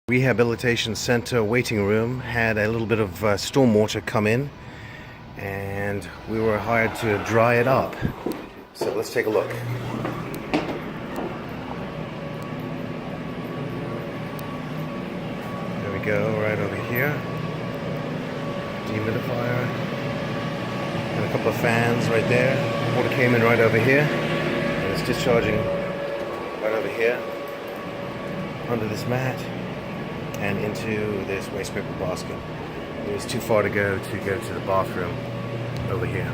Rehabilitation center waiting room had a little bit of stormwater come in, and we were hired to dry it up. So let's take a look. There we go, right over here. Dehumidifier. And a couple of fans right there. Water came in right over here. And it's discharging right over here, under this mat, and into this waste paper basket. It was too far to go to the bathroom over here.